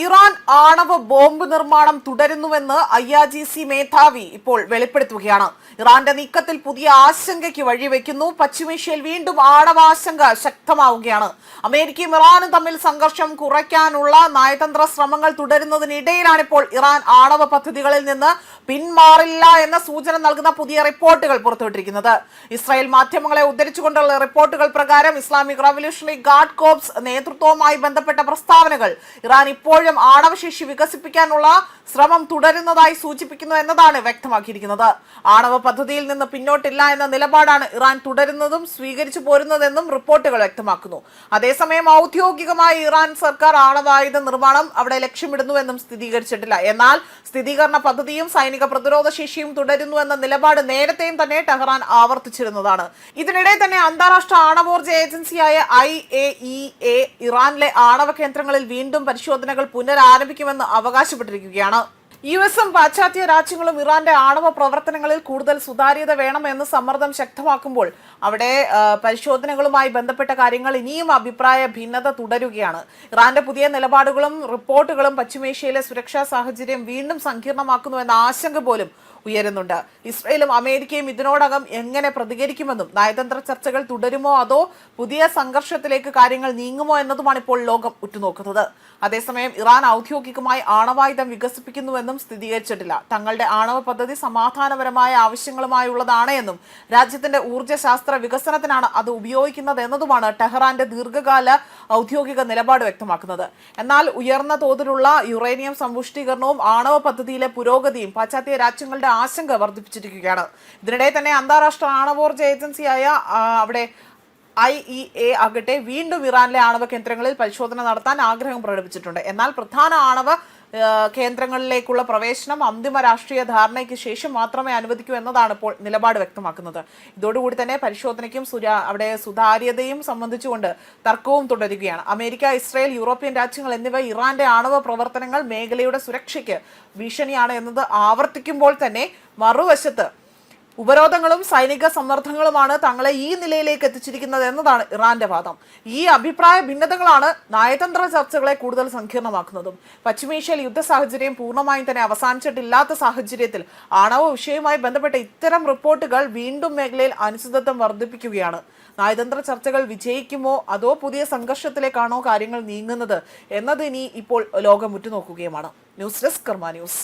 Iran ആണവ bomb നിർമ്മാണം തുടരുന്നുവെന്ന് IRGC മേധാവി ഇപ്പോൾ വെളിപ്പെടുത്തുകയാണ്. ഇറാന്റെ നീക്കത്തിൽ പുതിയ ആശങ്കയ്ക്ക് വഴിവെക്കുന്നു. പശ്ചിമേഷ്യയിൽ വീണ്ടും ആണവാശങ്ക ശക്തമാവുകയാണ്. അമേരിക്കയും ഇറാനും തമ്മിൽ സംഘർഷം കുറയ്ക്കാനുള്ള നയതന്ത്ര ശ്രമങ്ങൾ തുടരുന്നതിനിടയിലാണ് ഇപ്പോൾ ഇറാൻ ആണവ പദ്ധതികളിൽ നിന്ന് പിന്മാറില്ല എന്ന സൂചന നൽകുന്ന പുതിയ റിപ്പോർട്ടുകൾ പുറത്തുവിട്ടിരിക്കുന്നത്. ഇസ്രായേൽ മാധ്യമങ്ങളെ ഉദ്ധരിച്ചുകൊണ്ടുള്ള റിപ്പോർട്ടുകൾ പ്രകാരം ഇസ്ലാമിക് റവല്യൂഷണറി ഗാർഡ് കോർപ്സ് നേതൃത്വവുമായി ബന്ധപ്പെട്ട പ്രസ്താവനകൾ ഇറാൻ ഇപ്പോഴും ആണവശേഷി വികസിപ്പിക്കാനുള്ള ശ്രമം തുടരുന്നതായി സൂചിപ്പിക്കുന്നു എന്നതാണ് വ്യക്തമാക്കിയിരിക്കുന്നത്. ആണവ പദ്ധതിയിൽ നിന്ന് പിന്നോട്ടില്ല എന്ന നിലപാടാണ് ഇറാൻ തുടരുന്നതും സ്വീകരിച്ചു പോരുന്നതെന്നും റിപ്പോർട്ടുകൾ വ്യക്തമാക്കുന്നു. അതേസമയം ഔദ്യോഗികമായി ഇറാൻ സർക്കാർ ആണവായുധ നിർമ്മാണം അവിടെ ലക്ഷ്യമിടുന്നുവെന്നും സ്ഥിരീകരിച്ചിട്ടില്ല. എന്നാൽ സ്ഥിരീകരണ പദ്ധതിയും സൈനിക പ്രതിരോധ ശേഷിയും തുടരുന്നുവെന്ന നിലപാട് നേരത്തെയും തന്നെ ടെഹ്റാൻ ആവർത്തിച്ചിരുന്നതാണ്. ഇതിനിടെ തന്നെ അന്താരാഷ്ട്ര ആണവോർജ്ജ ഏജൻസിയായ IAEA ഇറാനിലെ ആണവ കേന്ദ്രങ്ങളിൽ വീണ്ടും പരിശോധനകൾ പുനരാരംഭിക്കുമെന്ന് അവകാശപ്പെട്ടിരിക്കുകയാണ്. US-ഉം പാശ്ചാത്യ രാജ്യങ്ങളും ഇറാന്റെ ആണവ പ്രവർത്തനങ്ങളിൽ കൂടുതൽ സുതാര്യത വേണമെന്ന് സമ്മർദ്ദം ശക്തമാക്കുമ്പോൾ അവിടെ പരിശോധനകളുമായി ബന്ധപ്പെട്ട കാര്യങ്ങൾ ഇനിയും അഭിപ്രായ ഭിന്നത തുടരുകയാണ്. ഇറാന്റെ പുതിയ നിലപാടുകളും റിപ്പോർട്ടുകളും പശ്ചിമേഷ്യയിലെ സുരക്ഷാ സാഹചര്യം വീണ്ടും സങ്കീർണമാക്കുന്നു എന്ന ആശങ്ക പോലും ഉയരുന്നുണ്ട്. ഇസ്രയേലും അമേരിക്കയും ഇതിനോടകം എങ്ങനെ പ്രതികരിക്കുമെന്നും നയതന്ത്ര ചർച്ചകൾ തുടരുമോ അതോ പുതിയ സംഘർഷത്തിലേക്ക് കാര്യങ്ങൾ നീങ്ങുമോ എന്നതുമാണ് ഇപ്പോൾ ലോകം ഉറ്റുനോക്കുന്നത്. അതേസമയം ഇറാൻ ഔദ്യോഗികമായി ആണവായുധം വികസിപ്പിക്കുന്നുവെന്നും സ്ഥിരീകരിച്ചിട്ടില്ല. തങ്ങളുടെ ആണവ പദ്ധതി സമാധാനപരമായ ആവശ്യങ്ങളുമായുള്ളതാണ് എന്നും രാജ്യത്തിന്റെ ഊർജ്ജശാസ്ത്ര വികസനത്തിനാണ് അത് ഉപയോഗിക്കുന്നത് എന്നതുമാണ് ടെഹ്റാന്റെ ദീർഘകാല ഔദ്യോഗിക നിലപാട് വ്യക്തമാക്കുന്നത്. എന്നാൽ ഉയർന്ന തോതിലുള്ള യുറേനിയം സമ്പുഷ്ടീകരണവും ആണവ പദ്ധതിയിലെ പുരോഗതിയും പാശ്ചാത്യ രാജ്യങ്ങളുടെ ആശങ്ക വർദ്ധിപ്പിച്ചിരിക്കുകയാണ്. ഇതിനിടെ തന്നെ അന്താരാഷ്ട്ര ആണവോർജ്ജ ഏജൻസിയായ അവിടെ IAEA ആകട്ടെ വീണ്ടും ഇറാനിലെ ആണവ കേന്ദ്രങ്ങളിൽ പരിശോധന നടത്താൻ ആഗ്രഹം പ്രകടിപ്പിച്ചിട്ടുണ്ട്. എന്നാൽ പ്രധാന ആണവ കേന്ദ്രങ്ങളിലേക്കുള്ള പ്രവേശനം അന്തിമ രാഷ്ട്രീയ ധാരണയ്ക്ക് ശേഷം മാത്രമേ അനുവദിക്കൂ എന്നതാണ് ഇപ്പോൾ നിലപാട് വ്യക്തമാക്കുന്നത്. ഇതോടുകൂടി തന്നെ പരിശോധനയ്ക്കും അവിടെ സുതാര്യതയും സംബന്ധിച്ചുകൊണ്ട് തർക്കവും തുടരുകയാണ്. അമേരിക്ക, ഇസ്രായേൽ, യൂറോപ്യൻ രാജ്യങ്ങൾ എന്നിവ ഇറാന്റെ ആണവ പ്രവർത്തനങ്ങൾ മേഖലയുടെ സുരക്ഷയ്ക്ക് ഭീഷണിയാണ് എന്നത് ആവർത്തിക്കുമ്പോൾ തന്നെ മറുവശത്ത് ഉപരോധങ്ങളും സൈനിക സമ്മർദ്ദങ്ങളുമാണ് തങ്ങളെ ഈ നിലയിലേക്ക് എത്തിച്ചിരിക്കുന്നത് എന്നതാണ് ഇറാന്റെ വാദം. ഈ അഭിപ്രായ ഭിന്നതകളാണ് നയതന്ത്ര ചർച്ചകളെ കൂടുതൽ സങ്കീർണമാക്കുന്നതും. പശ്ചിമേഷ്യയിൽ യുദ്ധ സാഹചര്യം പൂർണ്ണമായും തന്നെ അവസാനിച്ചിട്ടില്ലാത്ത സാഹചര്യത്തിൽ ആണവ വിഷയവുമായി ബന്ധപ്പെട്ട ഇത്തരം റിപ്പോർട്ടുകൾ വീണ്ടും മേഖലയിൽ അനിശ്ചിതത്വം വർദ്ധിപ്പിക്കുകയാണ്. നയതന്ത്ര ചർച്ചകൾ വിജയിക്കുമോ അതോ പുതിയ സംഘർഷത്തിലേക്കാണോ കാര്യങ്ങൾ നീങ്ങുന്നത് എന്നത് ഇനി ഇപ്പോൾ ലോകം ഉറ്റുനോക്കുകയുമാണ്. ന്യൂസ് ഡെസ്ക് കർമ്മ ന്യൂസ്.